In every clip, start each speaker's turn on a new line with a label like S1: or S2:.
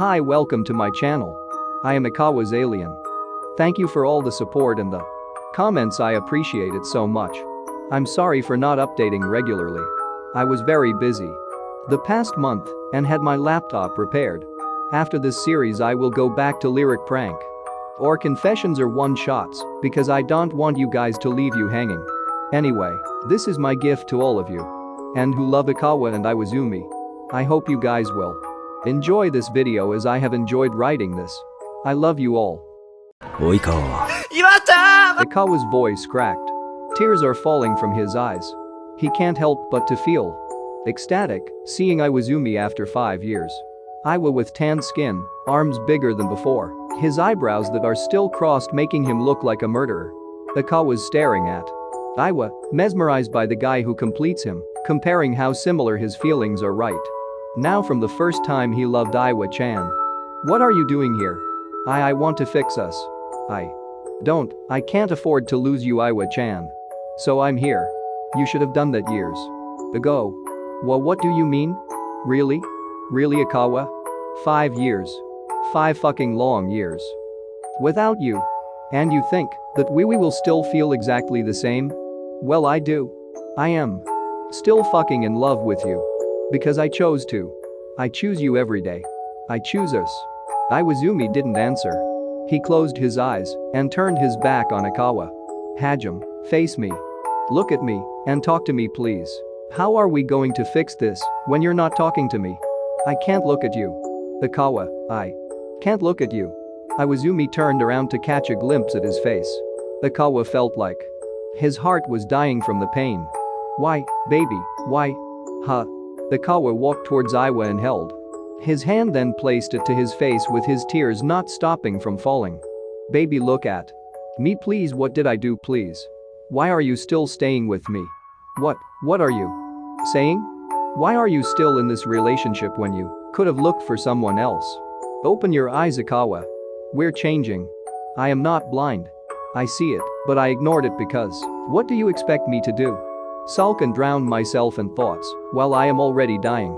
S1: Hi, welcome to my channel. I am Oikawa's alien. Thank you for all the support and the comments, I appreciate it so much. I'm sorry for not updating regularly. I was very busy the past month and had my laptop repaired. After this series I will go back to lyric prank or confessions or one-shots because I don't want you guys to leave you hanging. Anyway, this is my gift to all of you and who love Oikawa and Iwaizumi. I hope you guys will enjoy this video as I have enjoyed writing this. I love you all.
S2: Oikawa.
S1: Oikawa's voice cracked. Tears are falling from his eyes. He can't help but to feel ecstatic seeing Iwaizumi after 5 years. Iwa with tan skin, arms bigger than before, his eyebrows that are still crossed making him look like a murderer. Oikawa's staring at Iwa, mesmerized by the guy who completes him, comparing how similar his feelings are right now from the first time he loved Iwa-chan. What are you doing here? I want to fix us. I can't afford to lose you, Iwa-chan. So I'm here. You should have done that years ago. What do you mean? Really? Really, Oikawa? 5 years. 5 fucking long years. Without you. And you think that we will still feel exactly the same? Well, I do. I am still fucking in love with you. Because I chose to. I choose you every day. I choose us. Iwaizumi didn't answer. He closed his eyes and turned his back on Oikawa. Hajime, face me. Look at me and talk to me, please. How are we going to fix this when you're not talking to me? I can't look at you. Oikawa, I can't look at you. Iwaizumi turned around to catch a glimpse at his face. Oikawa felt like his heart was dying from the pain. Why, baby, why? Huh? Oikawa walked towards Iwa and held his hand, then placed it to his face with his tears not stopping from falling. Baby, look at me please. What did I do, please? Why are you still staying with me? What are you saying? Why are you still in this relationship when you could have looked for someone else? Open your eyes, Oikawa. We're changing. I am not blind. I see it, but I ignored it because what do you expect me to do? Sulk and drown myself in thoughts while I am already dying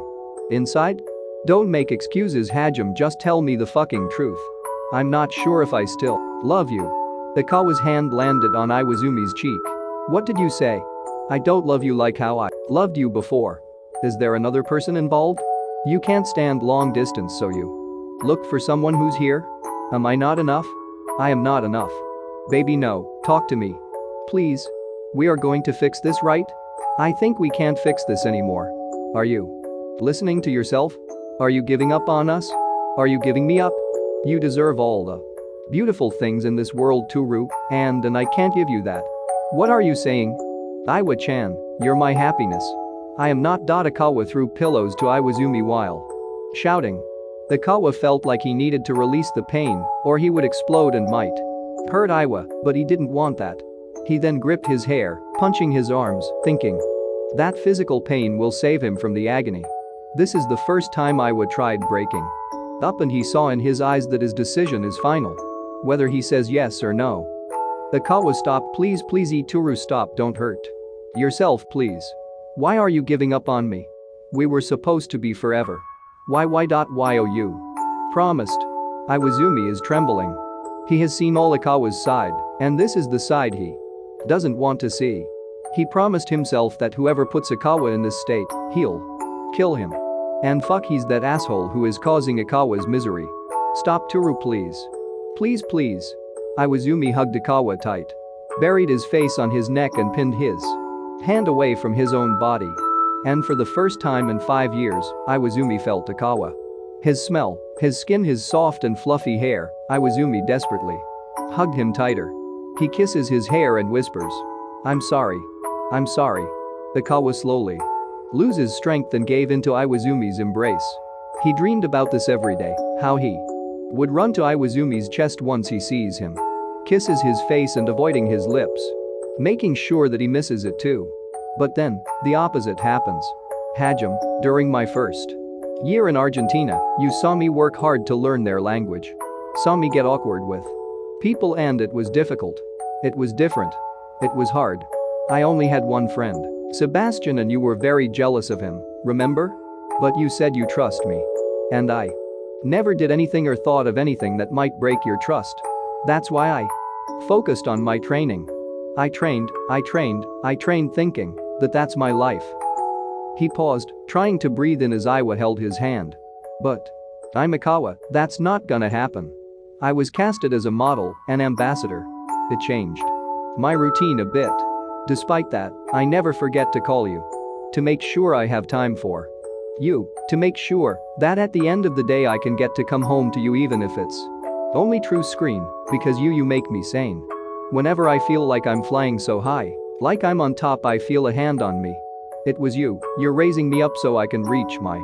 S1: inside? Don't make excuses, Hajime, just tell me the fucking truth. I'm not sure if I still love you. Oikawa's hand landed on Iwaizumi's cheek. What did you say? I don't love you like how I loved you before. Is there another person involved? You can't stand long distance, so you look for someone who's here? Am I not enough? I am not enough. Baby, no, talk to me. Please. We are going to fix this, right? I think we can't fix this anymore. Are you listening to yourself? Are you giving up on us? Are you giving me up? You deserve all the beautiful things in this world, Toru, and I can't give you that. What are you saying? Iwa-chan, you're my happiness. I am not. Oikawa threw pillows to Iwaizumi while shouting. Oikawa felt like he needed to release the pain or he would explode and might hurt Iwa, but he didn't want that. He then gripped his hair, punching his arms, thinking that physical pain will save him from the agony. This is the first time Iwa tried breaking up and he saw in his eyes that his decision is final. Whether he says yes or no. Oikawa, stop, please, Toru, stop, don't hurt yourself, please. Why are you giving up on me? We were supposed to be forever. Why? You promised. Iwaizumi is trembling. He has seen all Oikawa's side, and this is the side he doesn't want to see. He promised himself that whoever puts Oikawa in this state, he'll kill him. And fuck, he's that asshole who is causing Oikawa's misery. Stop, Toru, please. Please. Iwaizumi hugged Oikawa tight, buried his face on his neck and pinned his hand away from his own body. And for the first time in 5 years, Iwaizumi felt Oikawa. His smell, his skin, his soft and fluffy hair. Iwaizumi desperately hugged him tighter. He kisses his hair and whispers, I'm sorry. Oikawa slowly loses strength and gave into Iwaizumi's embrace. He dreamed about this every day, how he would run to Iwaizumi's chest once he sees him, kisses his face and avoiding his lips, making sure that he misses it too. But then, the opposite happens. Hajime, during my first year in Argentina, you saw me work hard to learn their language. Saw me get awkward with people and it was difficult. It was different. It was hard. I only had one friend, Sebastian, and you were very jealous of him, remember? But you said you trust me. And I Never did anything or thought of anything that might break your trust. That's why I focused on my training. I trained thinking that that's my life. He paused, trying to breathe in as Iwa held his hand. But I'm Oikawa, that's not gonna happen. I was casted as a model, an ambassador. It changed my routine a bit. Despite that, I never forget to call you. To make sure I have time for you. To make sure that at the end of the day I can get to come home to you even if it's only through screen, because you make me sane. Whenever I feel like I'm flying so high, like I'm on top, I feel a hand on me. It was you, you're raising me up so I can reach my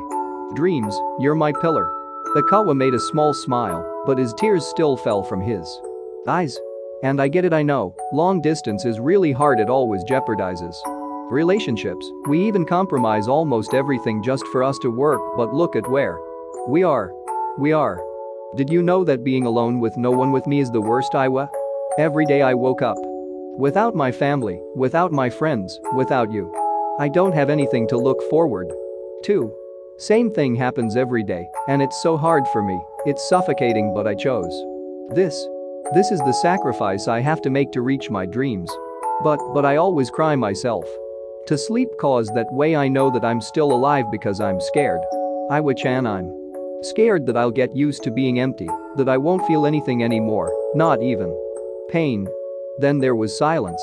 S1: dreams, you're my pillar. Oikawa made a small smile, but his tears still fell from his eyes. And I get it, I know, long distance is really hard, it always jeopardizes relationships. We even compromise almost everything just for us to work, but look at where we are. Did you know that being alone with no one with me is the worst, Iwa? Every day I woke up without my family, without my friends, without you. I don't have anything to look forward to. Same thing happens every day, and it's so hard for me, it's suffocating, but I chose this. This is the sacrifice I have to make to reach my dreams. But I always cry myself to sleep, cause that way I know that I'm still alive because I'm scared. Iwa-chan, I'm scared that I'll get used to being empty, that I won't feel anything anymore, not even pain. Then there was silence.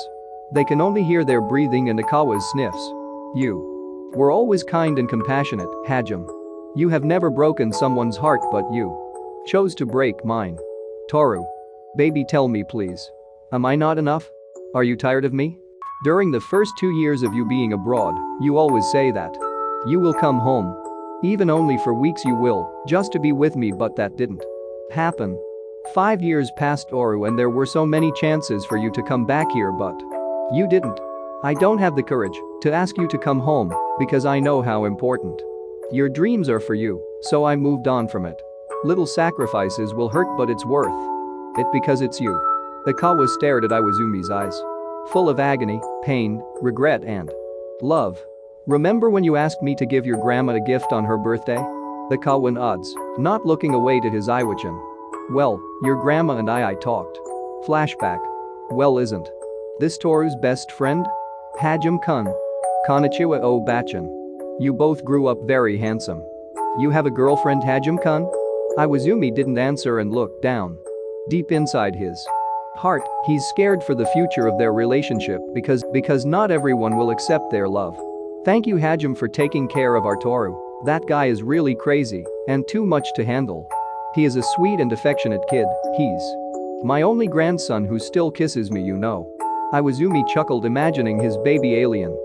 S1: They can only hear their breathing and Oikawa's sniffs. You were always kind and compassionate, Hajime. You have never broken someone's heart, but you chose to break mine. Toru. Baby, tell me please. Am I not enough? Are you tired of me? During the first 2 years of you being abroad, you always say that you will come home. Even only for weeks you will, just to be with me, but that didn't happen. 5 years passed, Toru, and there were so many chances for you to come back here, but you didn't. I don't have the courage to ask you to come home because I know how important your dreams are for you, so I moved on from it. Little sacrifices will hurt, but it's worth it because it's you. Oikawa stared at Iwaizumi's eyes, full of agony, pain, regret, and love. Remember when you asked me to give your grandma a gift on her birthday? Oikawa nods, not looking away to his Iwa-chan. Well, your grandma and I talked. Flashback. Well, isn't this Toru's best friend? Hajime-kun. Konnichiwa O-bachan. You both grew up very handsome. You have a girlfriend, Hajime-kun? Iwaizumi didn't answer and looked down. Deep inside his heart, he's scared for the future of their relationship because not everyone will accept their love. Thank you, Hajime, for taking care of our Toru. That guy is really crazy and too much to handle. He is a sweet and affectionate kid. He's my only grandson who still kisses me, you know. Iwaizumi chuckled, imagining his baby alien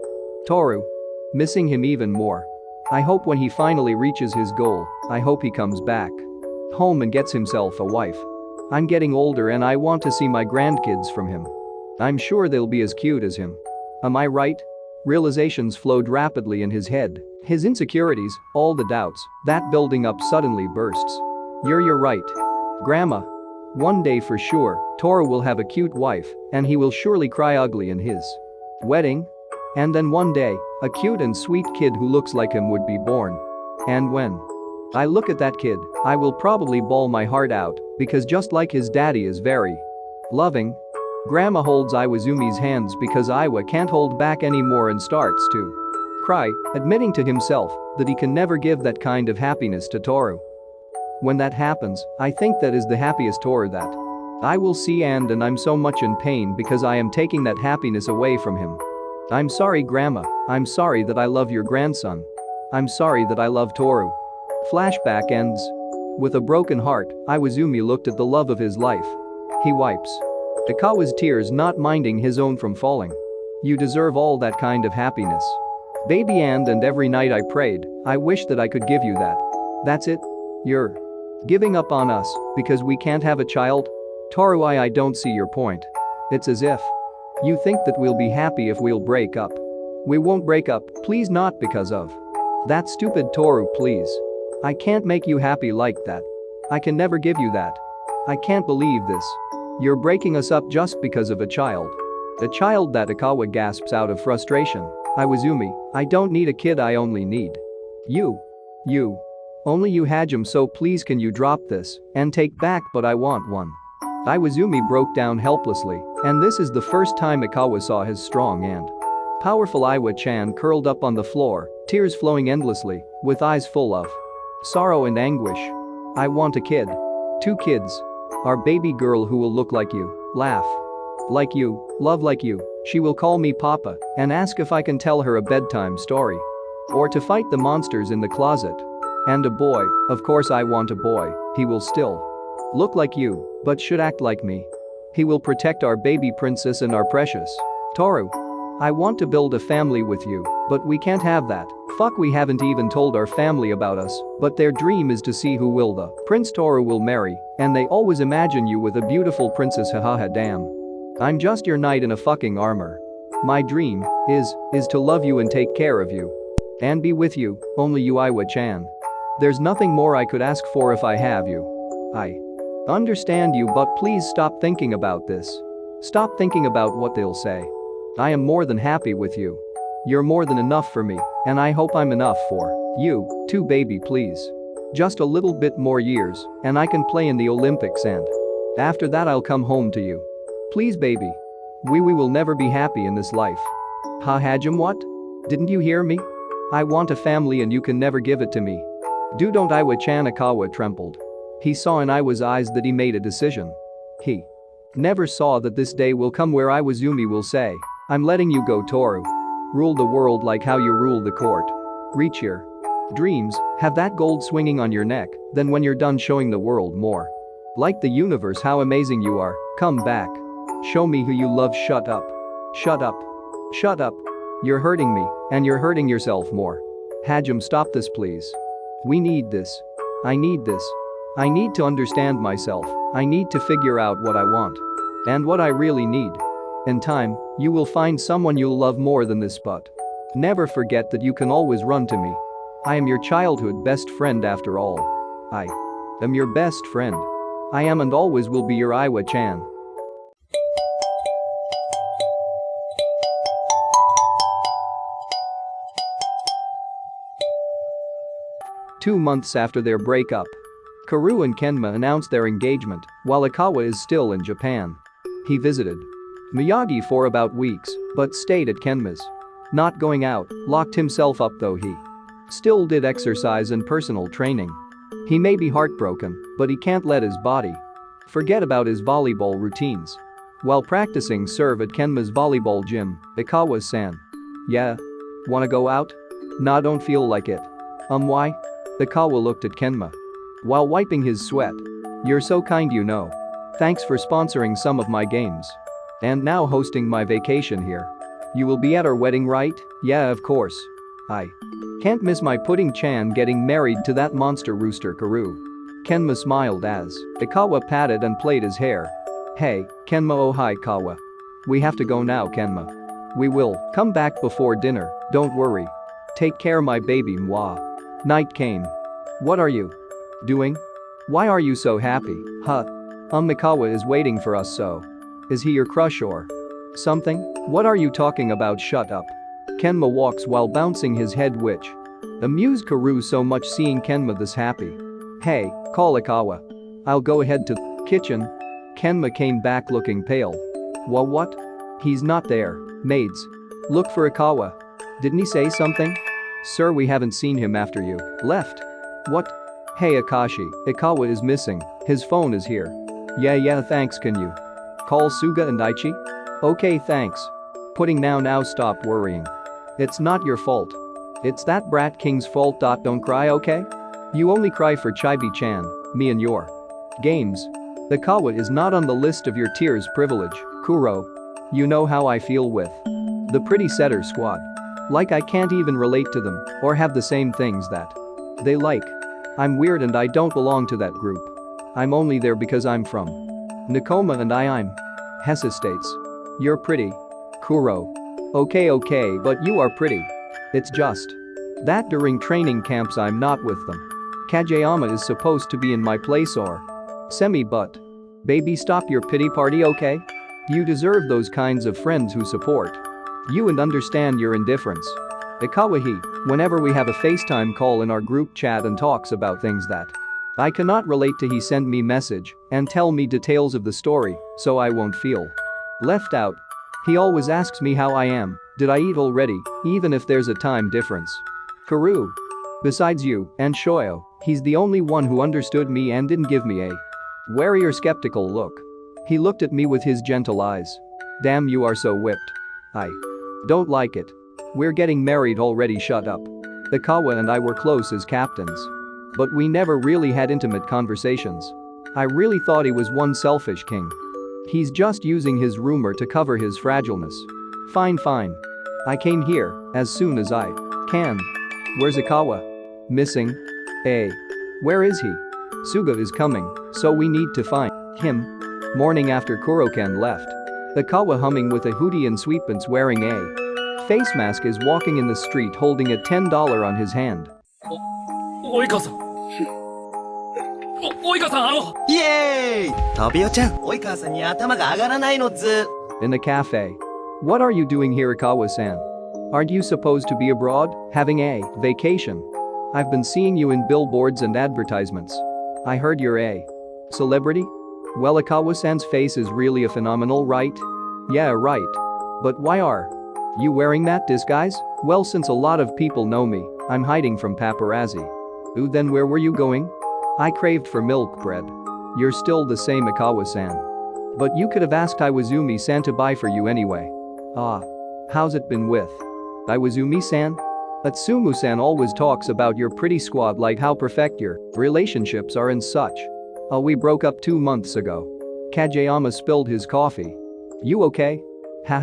S1: Toru. Missing him even more. I hope when he finally reaches his goal, I hope he comes back home and gets himself a wife. I'm getting older and I want to see my grandkids from him. I'm sure they'll be as cute as him. Am I right? Realizations flowed rapidly in his head. His insecurities, all the doubts, that building up suddenly bursts. You're right. Grandma. One day for sure, Toru will have a cute wife, and he will surely cry ugly in his wedding. And then one day, a cute and sweet kid who looks like him would be born. And when I look at that kid, I will probably bawl my heart out, because just like his daddy is very loving. Grandma holds Iwaizumi's hands because Iwa can't hold back anymore and starts to cry, admitting to himself that he can never give that kind of happiness to Toru. When that happens, I think that is the happiest Toru that I will see, and I'm so much in pain because I am taking that happiness away from him. I'm sorry, Grandma. I'm sorry that I love your grandson. I'm sorry that I love Toru. Flashback ends. With a broken heart, Iwaizumi looked at the love of his life. He wipes Oikawa's tears, not minding his own from falling. You deserve all that kind of happiness, baby, and every night I prayed, I wish that I could give you that. That's it? You're giving up on us because we can't have a child? Toru, I don't see your point. It's as if you think that we'll be happy if we'll break up. We won't break up, please, not because of that stupid Toru, please. I can't make you happy like that. I can never give you that. I can't believe this. You're breaking us up just because of a child. A child, that Oikawa gasps out of frustration. Iwaizumi, I don't need a kid, I only need you. Only you Hajime, so please can you drop this and take back, but I want one. Iwaizumi broke down helplessly, and this is the first time Oikawa saw his strong and powerful Iwa-chan curled up on the floor, tears flowing endlessly, with eyes full of sorrow and anguish. I want a kid. 2 kids. Our baby girl who will look like you, laugh like you, love like you. She will call me Papa and ask if I can tell her a bedtime story. Or to fight the monsters in the closet. And a boy, of course I want a boy. He will still look like you, but should act like me. He will protect our baby princess and our precious Toru. I want to build a family with you, but we can't have that. Fuck, we haven't even told our family about us, but their dream is to see who will the Prince Toru will marry, and they always imagine you with a beautiful princess, hahaha damn. I'm just your knight in a fucking armor. My dream is to love you and take care of you. And be with you, only you Iwa-chan. There's nothing more I could ask for if I have you. I understand you, but please stop thinking about this. Stop thinking about what they'll say. I am more than happy with you. You're more than enough for me, and I hope I'm enough for you, too baby, please. Just a little bit more years, and I can play in the Olympics, and after that I'll come home to you. Please baby. We will never be happy in this life. Ha Hajime, what? Didn't you hear me? I want a family and you can never give it to me. Don't Iwa-chan. Oikawa trembled. He saw in Iwa's eyes that he made a decision. He never saw that this day will come where Iwaizumi will say, I'm letting you go Toru. Rule the world like how you rule the court. Reach your dreams, have that gold swinging on your neck, then when you're done showing the world more like the universe how amazing you are, come back. Show me who you love. Shut up. Shut up. Shut up. You're hurting me, and you're hurting yourself more. Hajime, stop this please. We need this. I need this. I need to understand myself. I need to figure out what I want. And what I really need. In time, you will find someone you'll love more than this, but never forget that you can always run to me. I am your childhood best friend after all. I am your best friend. I am and always will be your Iwa-chan. Two months after their breakup, Kuru and Kenma announced their engagement while Oikawa is still in Japan. He visited Miyagi for about weeks, but stayed at Kenma's. Not going out, locked himself up though he still did exercise and personal training. He may be heartbroken, but he can't let his body forget about his volleyball routines. While practicing serve at Kenma's volleyball gym, Oikawa-san. Yeah? Wanna go out? Nah, don't feel like it. Why? Oikawa looked at Kenma while wiping his sweat. You're so kind, you know. Thanks for sponsoring some of my games. And now hosting my vacation here. You will be at our wedding, right? Yeah, of course. I can't miss my Pudding-chan getting married to that monster rooster Kuru. Kenma smiled as Oikawa patted and played his hair. Hey, Kenma, oh hi Kawa. We have to go now, Kenma. We will come back before dinner, don't worry. Take care my baby mwah. Night came. What are you doing? Why are you so happy, huh? Oikawa is waiting for us, so. Is he your crush or something? What are you talking about? Shut up. Kenma walks while bouncing his head, which amused Kuru so much seeing Kenma this happy. Hey, call Oikawa. I'll go ahead to the kitchen. Kenma came back looking pale. What? He's not there. Maids. Look for Oikawa. Didn't he say something? Sir, we haven't seen him after you left. What? Hey Akashi, Oikawa is missing. His phone is here. Yeah, thanks. Can you call Suga and Aichi? Okay, thanks. Pudding now stop worrying. It's not your fault. It's that brat king's fault. Don't cry, okay? You only cry for Chibi-chan, me and your games. Oikawa is not on the list of your tears privilege, Kuro. You know how I feel with the pretty setter squad. Like I can't even relate to them or have the same things that they like. I'm weird and I don't belong to that group. I'm only there because I'm from Nakoma and I'm hesitates. You're pretty. Kuro. Okay, but you are pretty. It's just that during training camps I'm not with them. Kageyama is supposed to be in my place or but baby, stop your pity party, okay? You deserve those kinds of friends who support you and understand your indifference. Oikawa he, whenever we have a FaceTime call in our group chat and talks about things that I cannot relate to, he send me message and tell me details of the story so I won't feel left out. He always asks me how I am, did I eat already, even if there's a time difference. Kuru. Besides you and Shoyo, he's the only one who understood me and didn't give me a wary or skeptical look. He looked at me with his gentle eyes. Damn, you are so whipped. I don't like it. We're getting married already, shut up. Oikawa and I were close as captains. But we never really had intimate conversations. I really thought he was one selfish king. He's just using his rumor to cover his fragileness. Fine. I came here as soon as I can. Where's Oikawa? Missing? Where is he? Suga is coming, so we need to find him. Morning after KuroKen left. Oikawa, humming with a hoodie and sweatpants, wearing a face mask, is walking in the street holding a $10 on his hand.
S2: Oikawa-san. Oikawa-san,
S3: Yay! Tobio-chan, Oikawa-sanに頭が上がらないのず。
S1: In a cafe. What are you doing here, Oikawa-san? Aren't you supposed to be abroad, having a vacation? I've been seeing you in billboards and advertisements. I heard you're a celebrity? Well, Oikawa-san's face is really a phenomenal, right? Yeah, right. But why are you wearing that disguise? Well, since a lot of people know me, I'm hiding from paparazzi. Ooh, then where were you going? I craved for milk bread. You're still the same, Oikawa-san. But you could have asked Iwaizumi-san to buy for you anyway. How's it been with Iwaizumi-san? Atsumu-san always talks about your pretty squad, like how perfect your relationships are and such. We broke up 2 months ago. Kageyama spilled his coffee. You okay? Ha.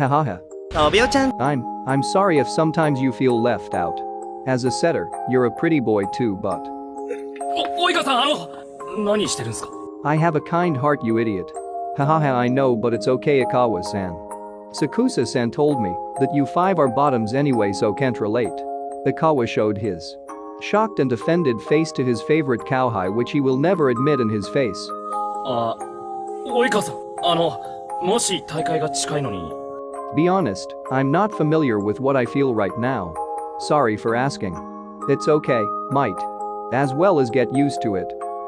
S3: Tobio-chan.
S1: I'm sorry if sometimes you feel left out. As a setter, you're a pretty boy too, but
S2: Oikawa-san, 何してるんすか?
S1: I have a kind heart, you idiot. Hahaha, I know, but it's okay, Oikawa-san. Sakusa-san told me that you 5 are bottoms anyway, so can't relate. Oikawa showed his shocked and offended face to his favorite cowhide, which he will never admit in his face.
S2: Oikawa-san, もし大会が近いのに。
S1: Be honest, I'm not familiar with what I feel right now. Sorry for asking. It's okay, might as well as get used to it.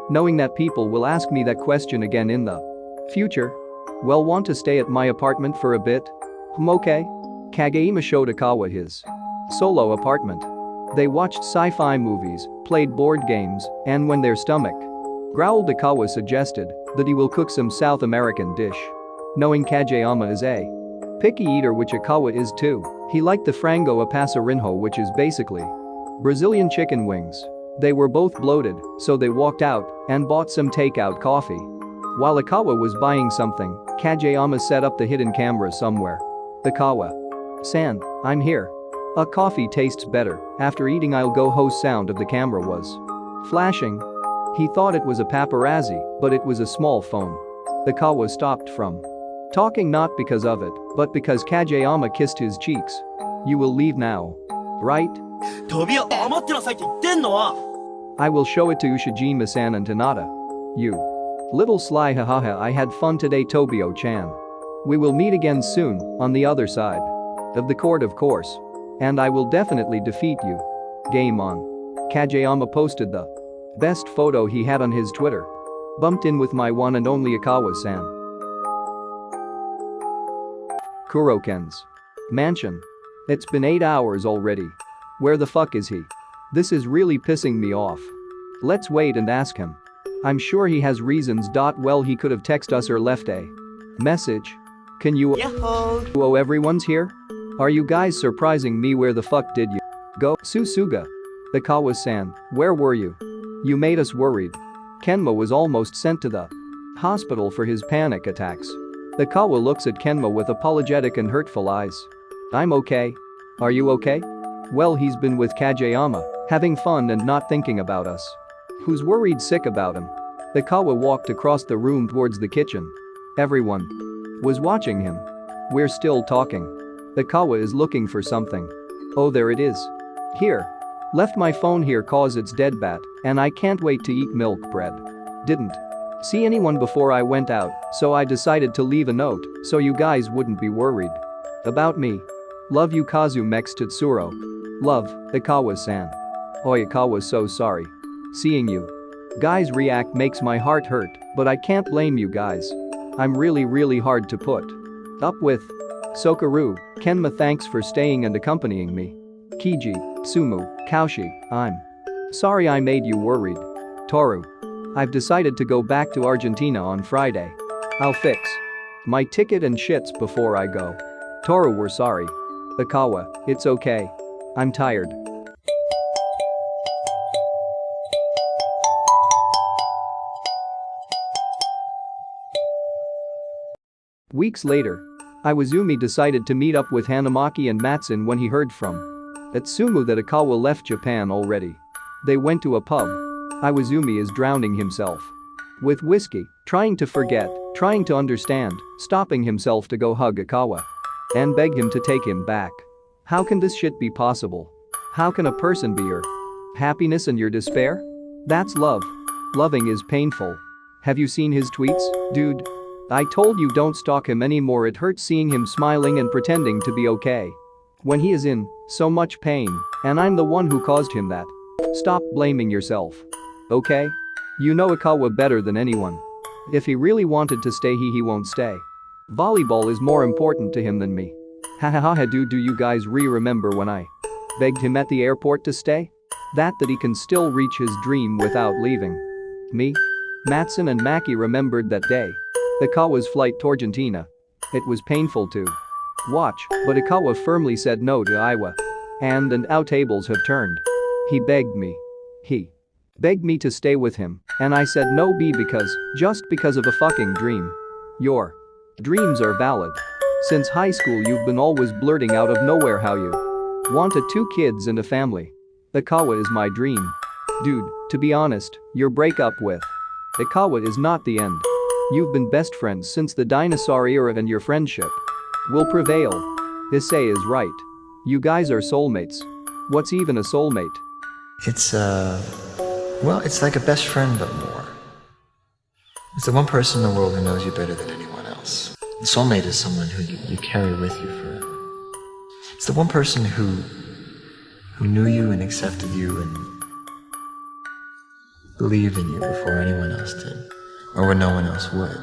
S1: Knowing that people will ask me that question again in the future. Well, want to stay at my apartment for a bit? Okay. Kageyama showed Oikawa his solo apartment. They watched sci-fi movies, played board games, and when their stomach growled, Oikawa suggested that he will cook some South American dish. Knowing Kageyama is a picky eater, which Oikawa is too, he liked the frango a passarinho, which is basically Brazilian chicken wings. They were both bloated, so they walked out and bought some takeout coffee. While Oikawa was buying something, Kageyama set up the hidden camera somewhere. Oikawa-san, I'm here. A coffee tastes better after eating. I'll go host. Sound of the camera was flashing. He thought it was a paparazzi, but it was a small phone. Oikawa stopped from talking, not because of it, but because Kageyama kissed his cheeks. You will leave now, right?
S3: Tobio, 黙ってなさいって言ってんのは。
S1: I will show it to Ushijima-san and Tanada. You little sly, hahaha, I had fun today, Tobio-chan. We will meet again soon, on the other side of the court, of course. And I will definitely defeat you. Game on. Kageyama posted the best photo he had on his Twitter. Bumped in with my one and only Oikawa-san. KuroKen's mansion. It's been 8 hours already. Where the fuck is he? This is really pissing me off. Let's wait and ask him. I'm sure he has reasons. Well, he could have texted us or left a message. Can you
S3: Yahoo!
S1: Everyone's here? Are you guys surprising me? Where the fuck did you go? Susuga. Oikawa-san, where were you? You made us worried. Kenma was almost sent to the hospital for his panic attacks. Oikawa looks at Kenma with apologetic and hurtful eyes. I'm okay. Are you okay? Well, he's been with Kageyama, having fun and not thinking about us. Who's worried sick about him? Oikawa walked across the room towards the kitchen. Everyone was watching him. We're still talking. Oikawa is looking for something. Oh, there it is. Here. Left my phone here cause it's dead bat, and I can't wait to eat milk bread. Didn't see anyone before I went out, so I decided to leave a note so you guys wouldn't be worried about me. Love you, Kazumex Tetsuro. Love, Oikawa-san. Oikawa, so sorry. Seeing you guys react makes my heart hurt, but I can't blame you guys. I'm really hard to put up with. Sokaru, Kenma, thanks for staying and accompanying me. Kiji, Sumu, Kaushi, I'm sorry I made you worried. Toru. I've decided to go back to Argentina on Friday. I'll fix my ticket and shits before I go. Toru, we're sorry. Oikawa, it's okay. I'm tired. Weeks later, Iwaizumi decided to meet up with Hanamaki and Matsun when he heard from Atsumu that Oikawa left Japan already. They went to a pub. Iwaizumi is drowning himself with whiskey, trying to forget, trying to understand, stopping himself to go hug Oikawa and beg him to take him back. How can this shit be possible? How can a person be your happiness and your despair? That's love. Loving is painful. Have you seen his tweets, dude? I told you don't stalk him anymore. It hurts seeing him smiling and pretending to be okay when he is in so much pain, and I'm the one who caused him that. Stop blaming yourself. Okay? You know Oikawa better than anyone. If he really wanted to stay, he won't stay. Volleyball is more important to him than me. Hahaha, do you guys remember when I begged him at the airport to stay? That he can still reach his dream without leaving me? Matsun and Maki remembered that day. Oikawa's flight to Argentina. It was painful to watch, but Oikawa firmly said no to Iwa. And our tables have turned. He begged me to stay with him, and I said no just because of a fucking dream. Your dreams are valid. Since high school you've been always blurting out of nowhere how you wanted 2 kids and a family. Oikawa is my dream. Dude, to be honest, your breakup with Oikawa is not the end. You've been best friends since the dinosaur era and your friendship will prevail. Issei is right. You guys are soulmates. What's even a soulmate?
S4: It's like a best friend but more. It's the one person in the world who knows you better than anyone else. The soulmate is someone who you carry with you forever. It's the one person who knew you and accepted you and believed in you before anyone else did, or when no one else would.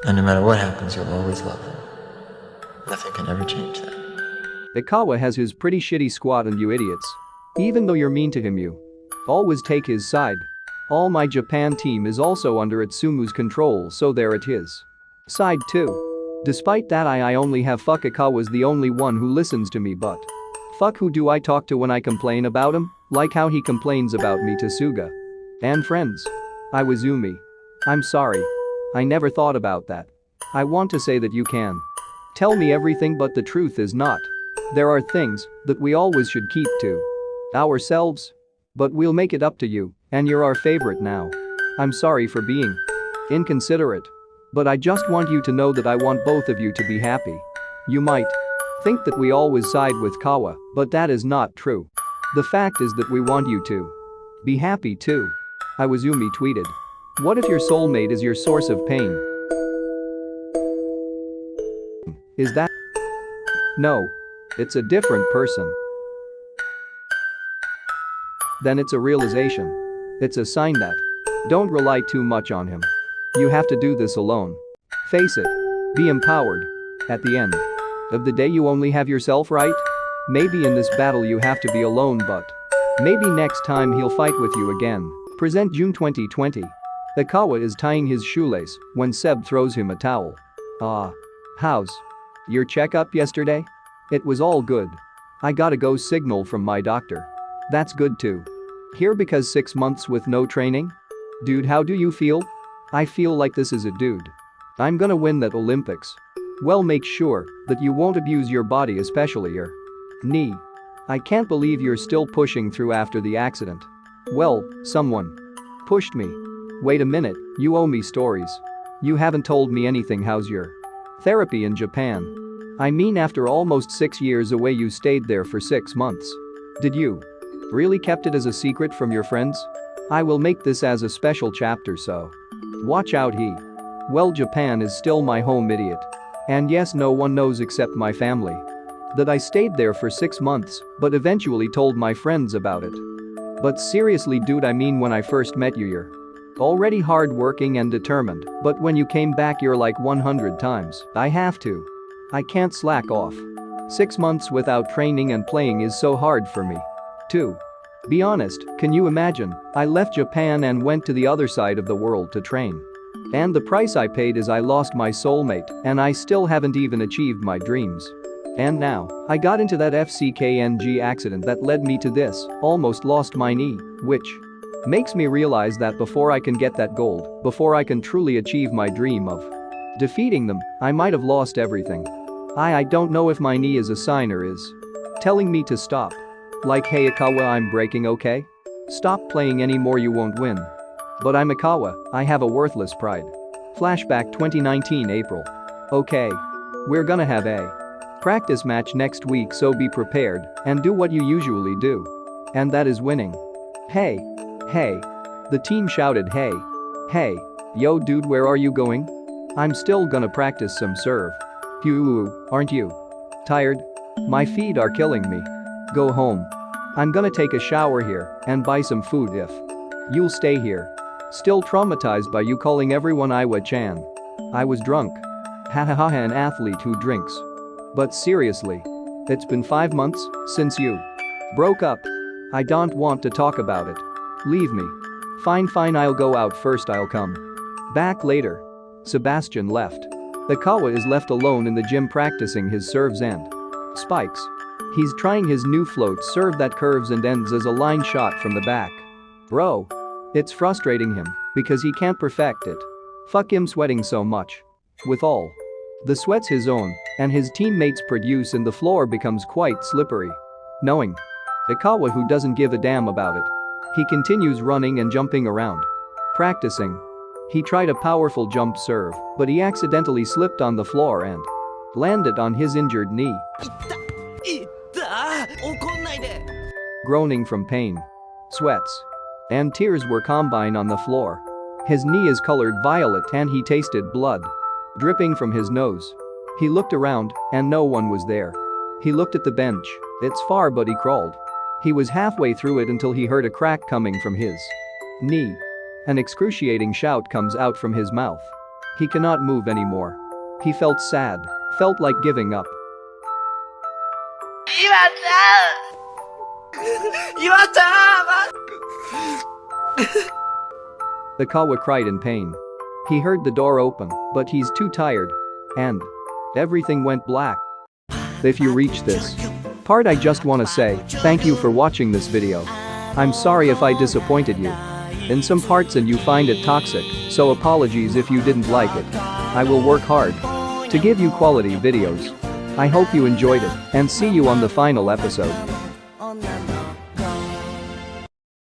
S4: And no matter what happens, you'll always love them. Nothing can ever change that.
S1: Oikawa has his pretty shitty squad and you idiots. Even though you're mean to him, you always take his side. All my Japan team is also under Atsumu's control, so they're at his side too. Despite that, I only have fuck Oikawa's the only one who listens to me, but fuck who do I talk to when I complain about him? Like how he complains about me to Suga and friends. Iwaizumi. I'm sorry. I never thought about that. I want to say that you can tell me everything, but the truth is not. There are things that we always should keep to ourselves. But we'll make it up to you, and you're our favorite now. I'm sorry for being inconsiderate. But I just want you to know that I want both of you to be happy. You might think that we always side with Kawa, but that is not true. The fact is that we want you to be happy too. Iwaizumi tweeted. What if your soulmate is your source of pain? Is that? No. It's a different person. Then it's a realization. It's a sign that don't rely too much on him. You have to do this alone. Face it. Be empowered. At the end of the day, you only have yourself, right? Maybe in this battle you have to be alone, but maybe next time he'll fight with you again. Present June 2020. Oikawa is tying his shoelace when Seb throws him a towel. How's your checkup yesterday? It was all good. I got a go signal from my doctor. That's good too. Here because 6 months with no training? Dude, how do you feel? I feel like this is it, dude. I'm gonna win that Olympics. Well, make sure that you won't abuse your body, especially your knee. I can't believe you're still pushing through after the accident. Well, someone pushed me. Wait a minute, you owe me stories. You haven't told me anything. How's your therapy in Japan? I mean, after almost 6 years away, you stayed there for 6 months. Did you really kept it as a secret from your friends? I will make this as a special chapter, so watch out. Well, Japan is still my home, idiot. And yes, no one knows except my family. That I stayed there for 6 months, but eventually told my friends about it. But seriously dude, I mean when I first met you you're already hardworking and determined, but when you came back you're like 100 times. I have to. I can't slack off. 6 months without training and playing is so hard for me. To be honest, can you imagine? I left Japan and went to the other side of the world to train. And the price I paid is I lost my soulmate, and I still haven't even achieved my dreams. And now, I got into that FCKNG accident that led me to this, almost lost my knee, which makes me realize that before I can get that gold, before I can truly achieve my dream of defeating them, I might have lost everything. I don't know if my knee is a sign or is telling me to stop. Like, hey Oikawa, I'm breaking, okay? Stop playing anymore, you won't win. But I'm Oikawa, I have a worthless pride. Flashback 2019 April. Okay. We're gonna have a practice match next week, so be prepared and do what you usually do. And that is winning. Hey. Hey. The team shouted hey. Hey. Yo dude, where are you going? I'm still gonna practice some serve. Aren't you tired? My feet are killing me. Go home. I'm gonna take a shower here and buy some food if you'll stay here. Still traumatized by you calling everyone Iwa-chan. I was drunk. Hahaha, an athlete who drinks. But seriously. It's been 5 months since you broke up. I don't want to talk about it. Leave me. Fine, I'll go out first, I'll come back later. Sebastian left. Oikawa is left alone in the gym practicing his serves and spikes. He's trying his new float serve that curves and ends as a line shot from the back. Bro. It's frustrating him because he can't perfect it. Fuck him sweating so much. With all the sweats his own and his teammates produce, and the floor becomes quite slippery. Knowing Oikawa, who doesn't give a damn about it, he continues running and jumping around. Practicing. He tried a powerful jump serve, but he accidentally slipped on the floor and landed on his injured knee. Groaning from pain, sweats, and tears were combined on the floor. His knee is colored violet and he tasted blood dripping from his nose. He looked around and no one was there. He looked at the bench. It's far, but he crawled. He was halfway through it until he heard a crack coming from his knee. An excruciating shout comes out from his mouth. He cannot move anymore. He felt sad, felt like giving up. Oikawa cried in pain. He heard the door open, but he's too tired. And everything went black. If you reach this part, I just wanna say thank you for watching this video. I'm sorry if I disappointed you in some parts and you find it toxic, so apologies if you didn't like it. I will work hard to give you quality videos. I hope you enjoyed it and see you on the final episode.